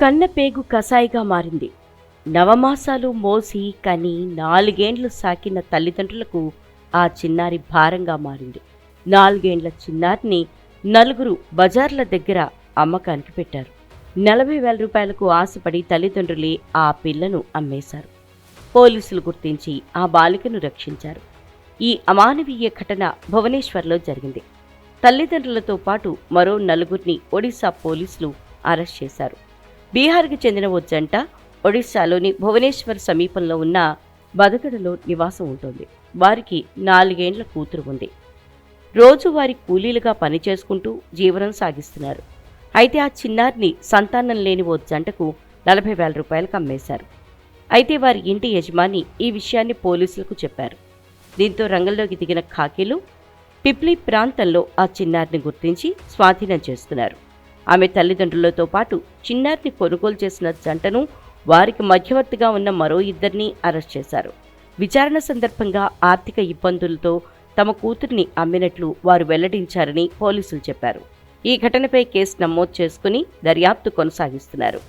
కన్నపేగు కసాయిగా మారింది. నవమాసాలు మోసి కని 4 ఏండ్లు సాకిన తల్లిదండ్రులకు ఆ చిన్నారి భారంగా మారింది. 4 ఏండ్ల చిన్నారిని నలుగురు బజార్ల దగ్గర అమ్మకానికి పెట్టారు. 40,000 రూపాయలకు ఆశపడి తల్లిదండ్రులే ఆ పిల్లను అమ్మేశారు. పోలీసులు గుర్తించి ఆ బాలికను రక్షించారు. ఈ అమానవీయ ఘటన భువనేశ్వర్లో జరిగింది. తల్లిదండ్రులతో పాటు మరో 4గురిని ఒడిశా పోలీసులు అరెస్ట్ చేశారు. బీహార్కి చెందిన ఓ జంట ఒడిశాలోని భువనేశ్వర్ సమీపంలో ఉన్న బదగడలో నివాసం ఉంటుంది. వారికి 4 ఏండ్ల కూతురు ఉంది. రోజువారీ కూలీలుగా పనిచేసుకుంటూ జీవనం సాగిస్తున్నారు. అయితే ఆ చిన్నారిని సంతానం లేని ఓ జంటకు 40,000 రూపాయలకు అమ్మేశారు. అయితే వారి ఇంటి యజమాని ఈ విషయాన్ని పోలీసులకు చెప్పారు. దీంతో రంగంలోకి దిగిన ఖాకీలు పిప్లి ప్రాంతంలో ఆ చిన్నారిని గుర్తించి స్వాధీనం చేస్తున్నారు. ఆమె తల్లిదండ్రులతో పాటు చిన్నారిని కొనుగోలు చేసిన జంటను, వారికి మధ్యవర్తిగా ఉన్న మరో 2ని అరెస్ట్ చేశారు. విచారణ సందర్భంగా ఆర్థిక ఇబ్బందులతో తమ కూతురిని అమ్మినట్లు వారు వెల్లడించారని పోలీసులు చెప్పారు. ఈ ఘటనపై కేసు నమోదు చేసుకుని దర్యాప్తు కొనసాగిస్తున్నారు.